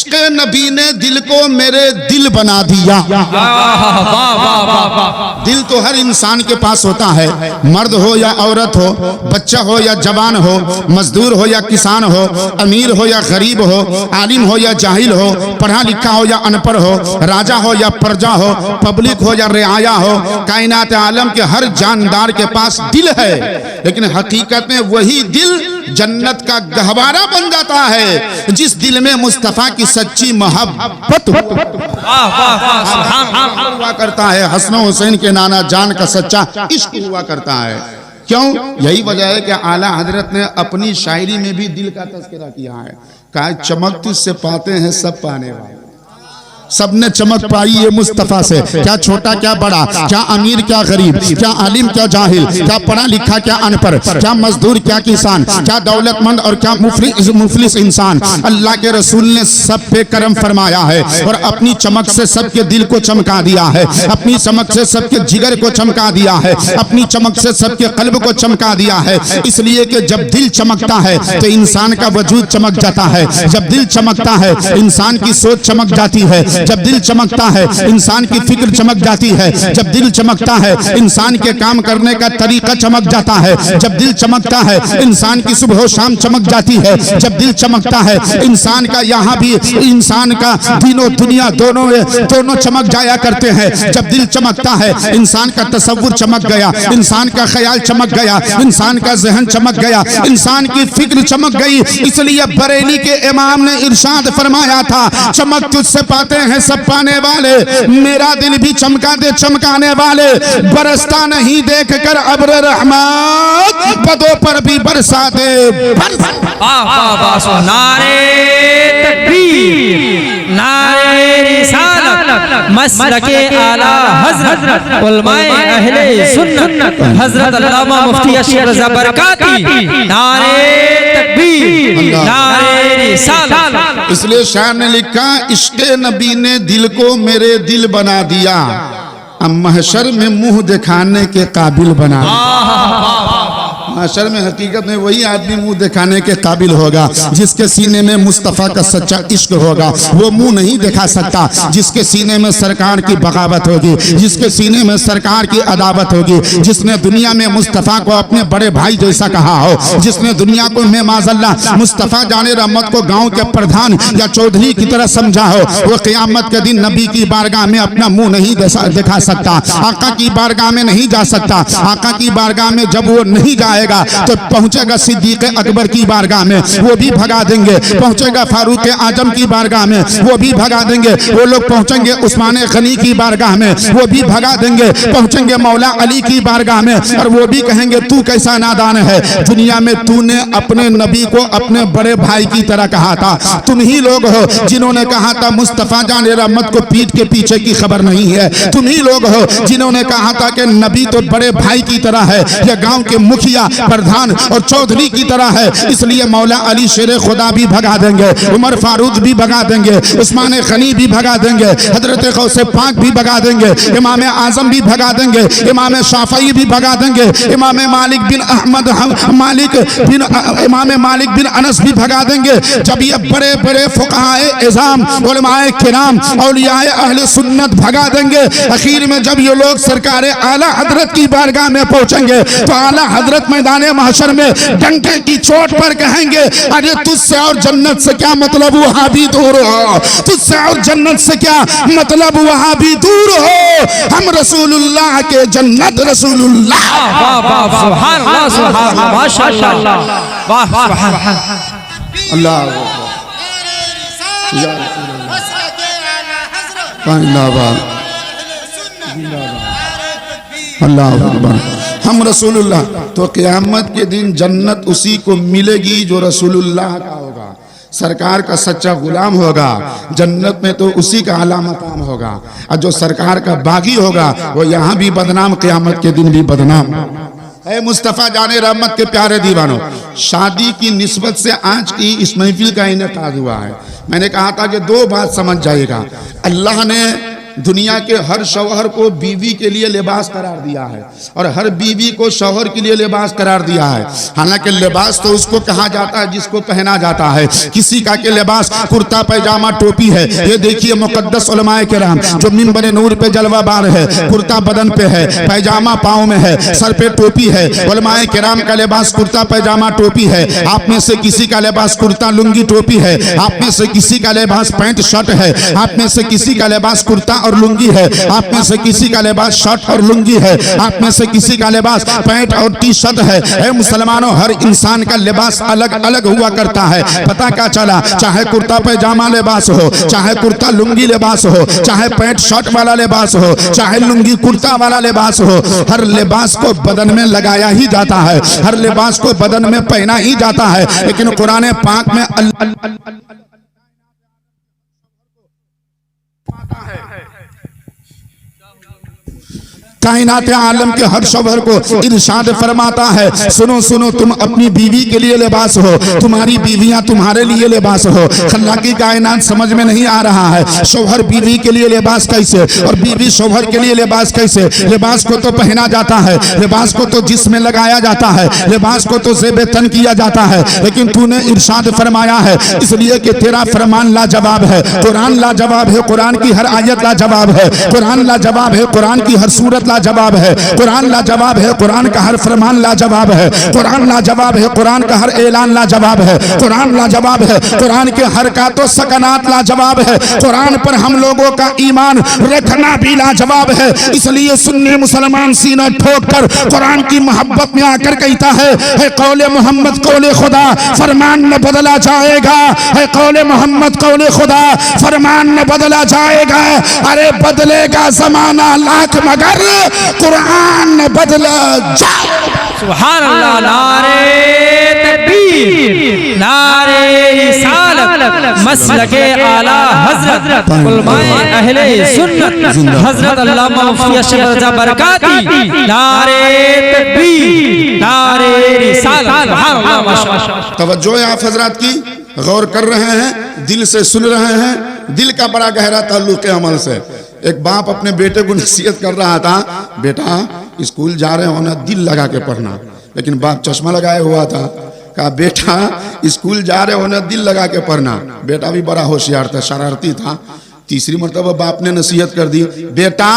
इश्क नबी ने दिल को मेरे दिल बना दिया। दिल तो हर इंसान के पास होता है, मर्द हो या औरत हो, बच्चा हो या जवान हो, मजदूर हो या किसान हो, अमीर हो या गरीब हो, आलिम हो या जाहिल हो, पढ़ा लिखा हो या अनपढ़ हो, राजा हो या प्रजा हो, पब्लिक हो या रियाया हो, कायनात आलम के हर जानदार के पास दिल है। लेकिन हकीकत में वही दिल जन्नत का गहवारा बन जाता है जिस दिल में मुस्तफा की सच्ची मोहब्बत हुआ करता है, हसन हुसैन के नाना जान का सच्चा इश्क हुआ करता है। क्यों? यही वजह है कि आला हजरत ने अपनी शायरी में भी दिल का तज़किरा किया है। कहा चमक तुझसे पाते हैं सब पाने वाले, सबने चमक पाई है मुस्तफा से। क्या छोटा क्या बड़ा, क्या अमीर क्या गरीब, क्या आलिम क्या जाहिल, क्या पढ़ा लिखा क्या अनपढ़, क्या मजदूर क्या किसान, क्या दौलतमंद और क्या मुफलिस इंसान, अल्लाह के रसूल ने सब पे करम फरमाया है और अपनी चमक से सबके दिल को चमका दिया है, अपनी चमक से सबके जिगर को चमका दिया है, अपनी चमक से सबके कल्ब को चमका दिया है। इसलिए कि जब दिल चमकता है तो इंसान का वजूद चमक जाता है, जब दिल चमकता है इंसान की सोच चमक जाती है, जब दिल चमकता है इंसान की फिक्र चमक जाती है, जब दिल चमकता है इंसान के काम करने का तरीका चमक जाता है, जब दिल चमकता है इंसान की सुबह शाम चमक जाती है, जब दिल चमकता है इंसान का यहाँ भी इंसान का दीनो दुनिया दोनों चमक जाया करते हैं। जब दिल चमकता है इंसान का तसव्वुर चमक गया, इंसान का ख्याल चमक गया, इंसान का जहन चमक गया, इंसान की फिक्र चमक गई। इसलिए बरेली के इमाम ने इरशाद फरमाया था, चमक तुझसे पाते हैं सब पाने वाले, मेरा दिल भी चमका दे चमकाने वाले, बरसता नहीं देख कर अब्र रहमत, बदों पर भी बरसा दे। नारे तकबीर, नारे रिसालत, मसलके आला हज़रत उलमाए अहले सुन्नत हज़रत अल्लामा मुफ्ती अशरफ रज़ा बरकाती, नारे तकबीर, नारे रिसालत। इसलिए शायर ने लिखा, इश्क़ नबी ने दिल को मेरे दिल बना दिया, अब महशर में मुंह दिखाने के काबिल बना दिया। महशर में हकीकत में वही आदमी मुंह दिखाने के काबिल होगा जिसके सीने में मुस्तफ़ा का सच्चा इश्क होगा। वो मुंह नहीं दिखा सकता जिसके सीने में सरकार की बगावत होगी, जिसके सीने में सरकार की अदावत होगी, जिसने दुनिया में मुस्तफ़ा को अपने बड़े भाई जैसा कहा हो, जिसने दुनिया को में माज़अल्लाह मुस्तफ़ा जाने रहमत को गांव के प्रधान या चौधरी की तरह समझा हो, वो क़यामत के दिन नबी की बारगाह में अपना मुंह नहीं दिखा सकता, आका की बारगाह में नहीं जा सकता। आका की बारगाह में जब वो नहीं जाएगा तो पहुंचेगा सिद्दीक़ अकबर की बारगाह में, वो भी भगा देंगे, पहुंचेगा फारूक आजम की बारगाह में, वो भी भगा देंगे, वो लोग पहुंचेंगे उस्मान गनी की बारगाह में, वो भी भगा देंगे, पहुंचेंगे मौला अली की बारगाह में और वो भी कहेंगे तू कैसा नादान है, दुनिया में तूने अपने नबी को अपने बड़े भाई की तरह कहा था। तुम ही लोग हो जिन्होंने कहा था मुस्तफ़ा जाने रहमत को पीठ के पीछे की खबर नहीं है, तुम ही लोग हो जिन्होंने कहा था कि नबी तो बड़े भाई की तरह है, या गांव के मुखिया प्रधान और चौधरी की तरह है। इसलिए मौला अली शेर खुदा भी भगा देंगे, उमर फारूक भी भगा देंगे, उस्मान गनी भी भगा देंगे, हजरत गौसे पाक भी भगा देंगे, इमाम आजम भी भगा देंगे, इमाम शाफई भी भगा देंगे, इमाम मालिक बिन अनस भी भगा देंगे। जब ये बड़े बड़े फुक़हाए इज़ाम उलमाए किराम औलियाए अहले सुन्नत भगा देंगे, आखिर में जब ये लोग सरकार आला हजरत की बारगाह में पहुंचेंगे तो आला हजरत मैदान महशर में डंके की चोट पर कहेंगे, अरे तुझसे और जन्नत से क्या मतलब, वहां भी दूर हो, तुझसे और जन्नत से क्या मतलब, वहां भी दूर हो, हम रसूलुल्लाह के जन्नत रसूलुल्लाह। वाह वाह सुभान अल्लाह, सुभान अल्लाह, माशाअल्लाह, वाह सुभान अल्लाह अल्लाह अकबर। हम रसूलुल्लाह तो क़यामत के दिन जन्नत उसी को मिलेगी जो रसूलुल्लाह का होगा, सरकार का सच्चा गुलाम होगा। जन्नत में तो उसी का आला मकाम होगा, और जो सरकार का बागी होगा वो यहाँ भी बदनाम, क़यामत के दिन भी बदनाम। है मुस्तफ़ा जाने रहमत के प्यारे दीवानों, शादी की निस्बत से आज की इस महफिल का इनेकाद हुआ है। मैंने कहा था कि दो बात समझ जाएगा, अल्लाह ने दुनिया के हर शौहर को बीवी के लिए लिबास करार दिया है और हर बीवी को शौहर के लिए लिबास करार दिया है। हालांकि लिबास तो उसको कहा जाता है जिसको पहना जाता है। किसी का के लिबास कुर्ता पैजामा टोपी है। ये देखिए मुकद्दस उलमाए किराम जो मिंबर नूर पे जलवा बार है, कुर्ता बदन पे है, पैजामा पाँव में है, सर पे टोपी है। उलमाए किराम का लिबास कुर्ता पैजामा टोपी है। आप में से किसी का लिबास कुर्ता लुंगी टोपी है। आप में से किसी का लिबास पैंट शर्ट है। आप में से किसी का लिबास कुर्ता और लुंगी है। आप में से किसी का लिबास शर्ट और लुंगी है। आप में से किसी का लिबास पैंट और टी शर्ट है। ऐ मुसलमानों, हर इंसान का लिबास अलग अलग हुआ करता है। पता क्या चला? चाहे कुर्ता पैजामा लिबास हो, चाहे कुर्ता लुंगी लिबास हो, चाहे पैंट शर्ट वाला लिबास हो, चाहे लुंगी कुर्ता वाला लिबास हो, हर लिबास को बदन में लगाया ही जाता है, हर लिबास को बदन में पहना ही जाता है। लेकिन कुरान पाक में कायनात आलम के हर शौहर को इरशाद फरमाता है, सुनो सुनो, तुम अपनी बीवी के लिए लिबास हो, तुम्हारी बीवियां तुम्हारे लिए लिबास हो। अल्लाह की कायनात समझ में नहीं आ रहा है। शौहर बीवी के लिए लिबास कैसे और बीवी शौहर के लिए लिबास कैसे? लिबास को तो पहना जाता है, लिबास को तो जिस्म में लगाया जाता है, लिबास को तो ज़ेब तन किया जाता है। लेकिन तूने इरशाद फरमाया है इसलिए कि तेरा फरमान लाजवाब है, कुरान लाजवाब है, कुरान की हर आयत लाजवाब है, कुरान लाजवाब है, कुरान की हर सूरत लाजवाब है, कुरान लाजवाब है, कुरान का हर फरमान लाजवाब है, कुरान लाजवाब है, कुरान का हर ऐलान लाजवाब है, कुरान लाजवाब है, कुरान के हर का तो सकनात लाजवाब है, कुरान पर हम लोगों का ईमान रखना भी लाजवाब है। इसलिए सुन्नी मुसलमान सीना ठोक कर कुरान की मोहब्बत में आकर कहता है कौले मोहम्मद कौले खुदा, फरमान न बदला जाएगा, है कौले मोहम्मद कौले खुदा, फरमान न बदला जाएगा। अरे बदलेगा जमाना लाख मगर कुरान बदला जाए। सुभान अल्लाह। नारे तकबीर, नारे रिसालत, मसलके आला हजरत उलमाए अहले सुन्नत हजरत अल्लामा मुफ्ती अशरफ रज़ा बरकाती। नारे तकबीर, नारे रिसालत। सुभान अल्लाह, माशाअल्लाह। तवज्जो है आप हजरात की, गौर कर रहे हैं, दिल से सुन रहे हैं। दिल का बड़ा गहरा ताल्लुक है अमल से। एक बाप अपने बेटे को नसीहत कर रहा था, बेटा स्कूल जा रहे हो ना, दिल लगा के पढ़ना। लेकिन बाप चश्मा लगाए हुआ था। कहा बेटा स्कूल जा रहे हो ना, दिल लगा के पढ़ना। बेटा भी बड़ा होशियार था, शरारती था। तीसरी मरतबा बाप ने नसीहत कर दी, बेटा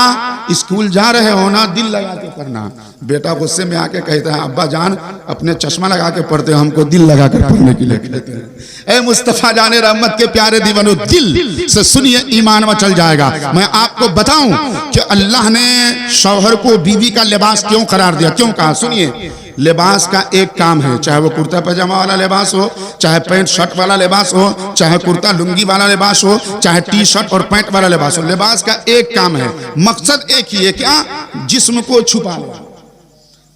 स्कूल जा रहे हो ना, दिल लगा के पढ़ना। बेटा गुस्से में आके कहता है, अब्बा जान अपने चश्मा लगा के पढ़ते, हमको दिल लगा कर पढ़ने के लिए कहते हैं। ए मुस्तफ़ा जाने रहमत के प्यारे दीवानों, दिल से सुनिए, ईमान में चल जाएगा। मैं आपको बताऊं कि अल्लाह ने शौहर को बीवी का लिबास क्यों करार दिया, क्यों कहा? सुनिए, लिबास का एक काम है, चाहे वो कुर्ता पैजामा वाला लिबास हो, चाहे पैंट शर्ट वाला लिबास हो, चाहे कुर्ता लुंगी वाला लिबास हो, चाहे टी शर्ट और पैंट वाला लिबास हो। लिबास का एक काम है, मकसद एक ही है, क्या? जिस्म को छुपाना,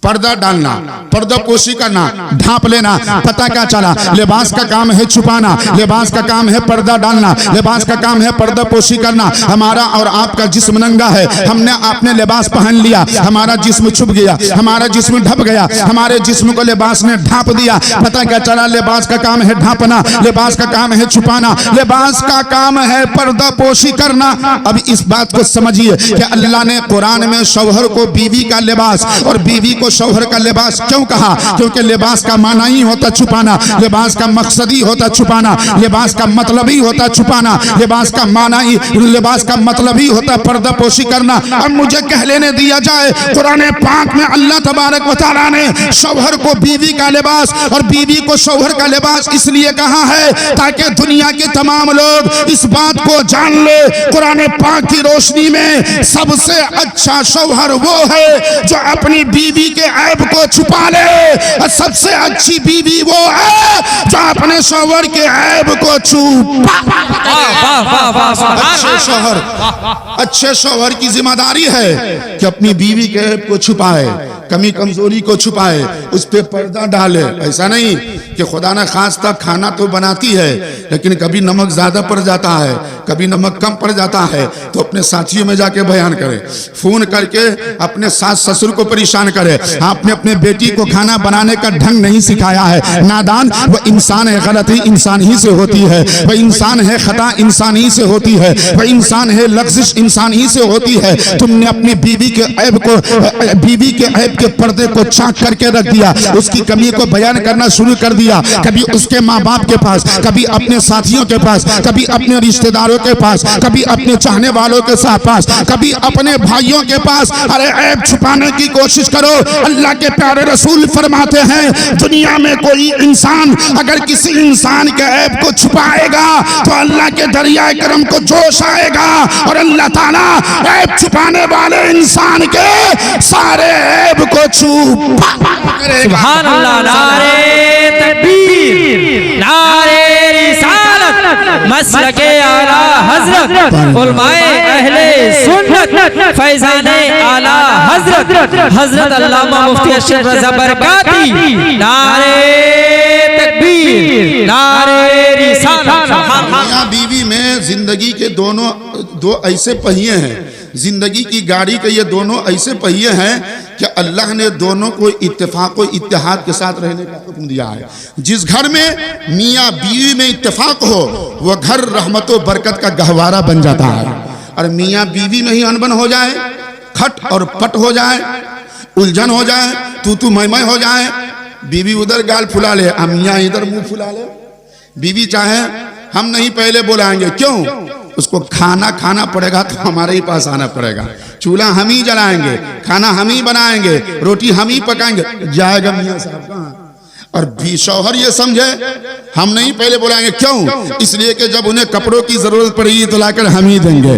पर्दा डालना, पर्दा पोशी करना, ढांप लेना। पता क्या चला? लिबास का काम है छुपाना, लिबास का काम है पर्दा डालना, लिबास का काम है पर्दा पोशी करना। हमारा और आपका जिस्म नंगा है, हमने आपने लिबास पहन लिया, हमारा जिस्म छुप गया, हमारा जिस्म ढप गया, हमारे जिस्म को लिबास ने ढांप दिया। पता क्या चला? लिबास का काम है ढांपना, लिबास का काम है छुपाना, लिबास का काम है पर्दा पोशी करना। अब इस बात को समझिए कि अल्लाह ने कुरान में शौहर को बीवी का लिबास और बीवी को शौहर का लिबास क्यों कहा? क्योंकि लिबास का माना ही होता छुपाना, लिबास का मकसद ही होता छुपाना, लिबास का मतलब ही होता छुपाना, लिबास का माना ही, लिबास का मतलब ही होता पर्दा पोशी करना। अब मुझे कह लेने दिया जाए, कुरान पाक में अल्लाह तबारक व तआला ने शौहर को बीवी का लिबास और बीवी को शौहर का लिबास इसलिए कहा है ताकि दुनिया के तमाम लोग इस बात को जान ले, कुरान पाक की रोशनी में सबसे अच्छा शौहर वो है जो अपनी बीवी के ऐब को छुपा ले, और सबसे अच्छी बीवी वो है जो अपने शौहर के ऐब को छुपा। अच्छे शौहर की जिम्मेदारी है कि अपनी बीवी के ऐब को छुपाए, कमी कमजोरी को छुपाए, उस पे पर्दा डाले। ऐसा नहीं कि खुदा न खास्ता खाना तो बनाती है लेकिन कभी नमक ज्यादा पड़ जाता है, कभी नमक कम पड़ जाता है तो अपने साथियों में जाके बयान करे, फोन करके अपने सास ससुर को परेशान करे। आपने अपने बेटी को खाना बनाने का ढंग नहीं सिखाया है, नादान। वह इंसान है, गलती इंसान ही से होती है, वह इंसान है, खता इंसान ही से होती है, वह इंसान है, लफ्ज़िश इंसान ही से होती है। तुमने अपनी बीवी के ऐब को, बीवी के ऐब के पर्दे को चाक करके रख दिया, उसकी कमी को बयान करना शुरू कर दिया। कभी उसके माँ बाप के पास, कभी अपने साथियों के पास, कभी अपने रिश्तेदारों के पास, कभी अपने चाहने वालों के साथ पास, कभी अपने भाइयों के पास। अरे ऐब छुपाने की कोशिश करो। अल्लाह के प्यारे रसूल फरमाते हैं, दुनिया में कोई इंसान अगर किसी इंसान के ऐब को छुपाएगा तो अल्लाह के दरियाए करम को जोश आएगा और अल्लाह ताला ऐब छुपाने वाले इंसान के सारे ऐब को छुपा करेगा। सुभान अल्लाह। नारे तकबीर, नारे रिसालत, मसलके आला हजरत, उलमाए अहले सुन्नत, फैज़ाने आला हजरत, हजरत अल्लामा मुफ्ती अशरफ रज़ा बरकाती। नारे तकबीर, नारे रिसालत। मियां बीवी में जिंदगी के दो ऐसे पहिए हैं, जिंदगी की गाड़ी के ये दोनों ऐसे पहिए हैं कि अल्लाह ने दोनों को इत्तेफाक और इत्तेहाद के साथ रहने का हुक्म दिया है। जिस घर में मियाँ बीवी में इत्तेफाक हो वह घर रहमत और बरकत का गहवारा बन जाता है। और मियाँ बीवी में ही अनबन हो जाए, खट और पट हो जाए, उलझन हो जाए, तू मैं हो जाए, बीवी उधर गाल फुला ले, मियाँ इधर मुंह फुला ले। बीवी चाहे हम नहीं पहले बुलाएंगे, क्यों? उसको खाना पड़ेगा तो हमारे ही पास आना पड़ेगा। चूल्हा हम ही जलाएंगे, खाना हम ही बनाएंगे, रोटी हम ही पकाएंगे, जाएगा मियाँ साहब कहाँ? और भी शौहर ये समझे हम नहीं पहले बुलाएंगे, क्यों? इसलिए कि जब उन्हें कपड़ों की जरूरत पड़ेगी तो लाकर हम ही देंगे,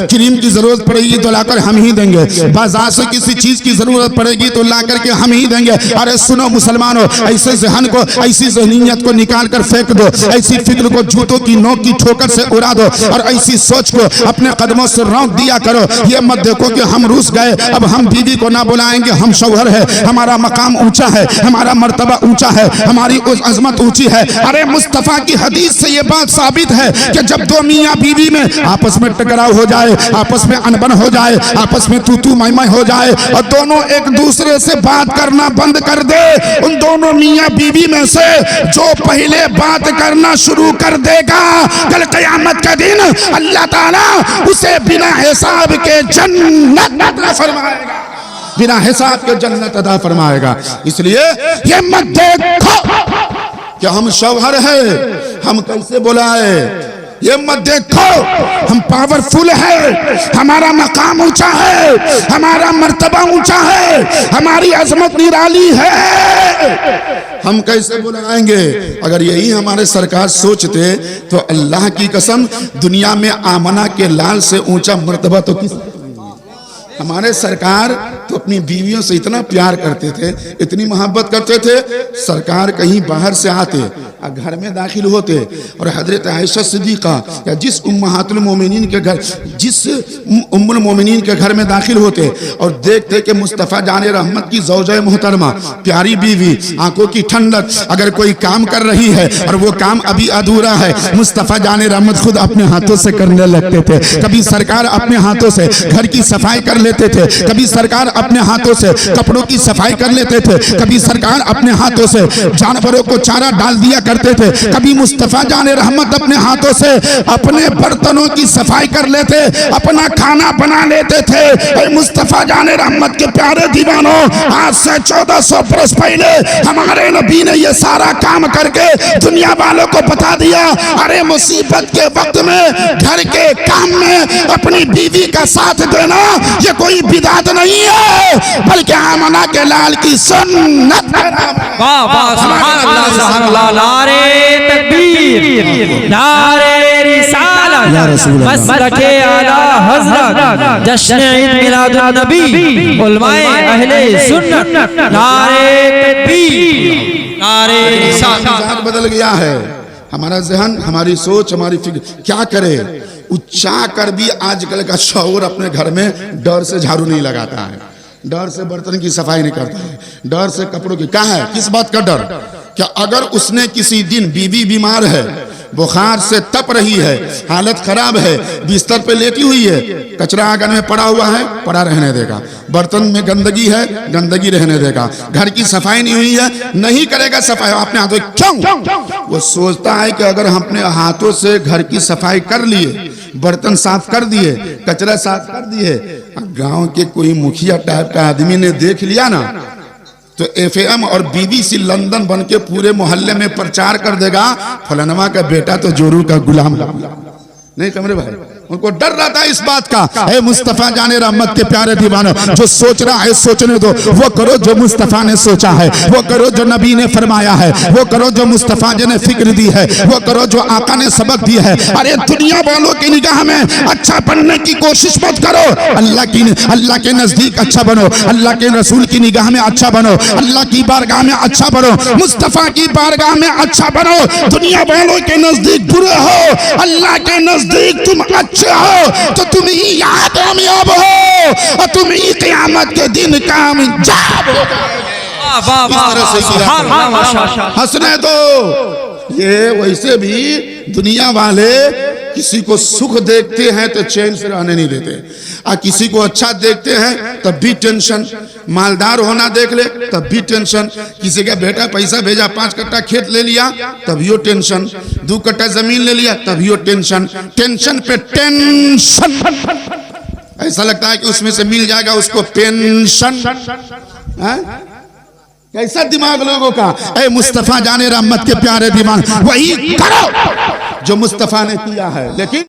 क्रीम की जरूरत पड़ेगी तो लाकर हम ही देंगे, बाजार से किसी चीज की जरूरत पड़ेगी तो ला करके हम ही देंगे। अरे सुनो मुसलमानों, ऐसे जहन को, ऐसी ज़हनीयत को निकाल कर फेंक दो, ऐसी फिक्र को जूतों की नोक की ठोकर से उड़ा दो और ऐसी सोच को अपने कदमों से रौंद दिया करो। ये मत देखो कि हम रूस गए, अब हम बीवी को ना बुलाएंगे, हम शौहर है, हमारा मकाम ऊंचा है, हमारा मर्तबा ऊंचा है, हमारी उस अजमत ऊंची है। अरे मुस्तफा की हदीस से ये बात साबित है कि जब दो मियाँ बीवी में आपस में टकराव हो जाए, आपस में अनबन हो जाए, आपस में तू मैं हो जाए और दोनों एक दूसरे से बात करना बंद कर दे, उन दोनों मियाँ बीवी में से जो पहले बात करना शुरू कर देगा, कल क़यामत के दिन अल्लाह ताला उसे बिना हिसाब के जन्नत अता फरमाएगा, बिना हिसाब के जन्नत अता फरमाएगा। इसलिए ये मत देखो कि हम शौहर है, हम कैसे बुलाए, ये मत देखो हम पावरफुल है, हमारा मकाम ऊंचा है, हमारा मर्तबा ऊंचा है, हमारी अजमत निराली है, हम कैसे बुलाएंगे। अगर यही हमारे सरकार सोचते तो अल्लाह की कसम दुनिया में आमना के लाल से ऊंचा मर्तबा तो किस। हमारे सरकार तो अपनी बीवियों से इतना प्यार करते थे, इतनी मोहब्बत करते थे, सरकार कहीं बाहर से आते और घर में दाखिल होते और हजरत आयशा सिद्दीक़ा या जिस उम्महातुल मोमिनीन के घर, जिस उम्मुल मोमिनीन के घर में दाखिल होते और देखते कि मुस्तफ़ा जाने रहमत की ज़ौजा मोहतरमा, प्यारी बीवी, आंखों की ठंडक, अगर कोई काम कर रही है और वो काम अभी अधूरा है, मुस्तफ़ा जाने रहमत खुद अपने हाथों से करने लगते थे। कभी सरकार अपने हाथों से घर की सफाई कर लेते थे, कभी सरकार अपने हाथों से कपड़ों की सफाई कर लेते थे, कभी सरकार अपने हाथों से जानवरों को चारा डाल दिया करते थे, कभी मुस्तफा जाने रहमत अपने हाथों से अपने बर्तनों की सफाई कर लेते, अपना खाना बना लेते थे। ऐ मुस्तफा जाने रहमत के प्यारे दीवानों, आज से 1400 बरस पहले हमारे नबी ने ये सारा काम करके दुनिया वालों को बता दिया। अरे मुसीबत के वक्त में घर के काम में अपनी बीवी का साथ देना ये कोई बिदात नहीं है, बल्कि आमना के लाल की सुन्नत। वाह वाह, सुभान अल्लाह, सुभान अल्लाह। नारे तकबीर, नारे रिसालत, मसलके आला हजरत, जश्न ईद मिलादुन नबी, उलमाए अहले सुन्नत। नारे तकबीर, नारे रिसालत। बदल गया है हमारा जहन, हमारी सोच, हमारी फिक्र। क्या करे, उच्चा कर भी आजकल का शौहर अपने घर में डर से झाड़ू नहीं लगाता है, डर से बर्तन की सफाई नहीं करता है, डर से कपड़ों की। क्या है, किस बात का डर? क्या अगर उसने किसी दिन, बीवी बीमार है, बुखार से तप रही है, हालत खराब है, बिस्तर पे लेटी हुई है, कचरा आंगन में पड़ा हुआ है, पड़ा रहने देगा। बर्तन में गंदगी है, गंदगी रहने देगा। घर की सफाई नहीं हुई है, नहीं करेगा सफाई अपने हाथों। क्यों? वो सोचता है कि अगर हम अपने हाथों से घर की सफाई कर लिए, बर्तन साफ कर दिए, कचरा साफ कर दिए, गांव के कोई मुखिया टाइप का आदमी ने देख लिया ना, तो एफएम और बीबीसी लंदन बन के पूरे मोहल्ले में प्रचार कर देगा, फलानवा का बेटा तो जोरू का गुलाम नहीं। कमरे भाई, उनको डर रहता है इस बात का। ए मुस्तफा जाने रहमत के प्यारे दीवानो, जो सोच रहा है सोचने दो, वो करो जो मुस्तफा ने सोचा है, वो करो जो नबी ने फरमाया है, वो करो जो मुस्तफा जी ने फिक्र दी है, वो करो जो आका ने सबक दी है। अरे दुनिया वालों की निगाह में अच्छा बनने की कोशिश मत करो, अल्लाह के नजदीक अच्छा बनो, अल्लाह के रसूल की निगाह में अच्छा बनो, अल्लाह की बारगाह में अच्छा बनो, मुस्तफा की बारगाह में अच्छा बनो। दुनिया वालों के नजदीक बुरे हो, अल्लाह के नजदीक तुम अच्छे हो, तो तुम ही यहाँ कामयाब हो और तुम ही क़यामत के दिन कामयाब हो। हंसने दो। ये वैसे भी दुनिया वाले किसी को सुख देखते हैं तो चैन से रहने नहीं देते, और किसी को अच्छा देखते हैं तब भी टेंशन, मालदार होना देख ले तब भी टेंशन, किसी का बेटा पैसा भेजा 5 कट्टा खेत ले लिया तभी टेंशन, 2 कट्टा जमीन ले लिया तभी टेंशन, टेंशन पे टेंशन। ऐसा लगता है कि उसमें से मिल जाएगा उसको पेंशन। कैसा दिमाग लोगों का। ऐ मुस्तफा जाने रहमत के प्यारे दीवान, वही करो जो मुस्तफा ने किया है। लेकिन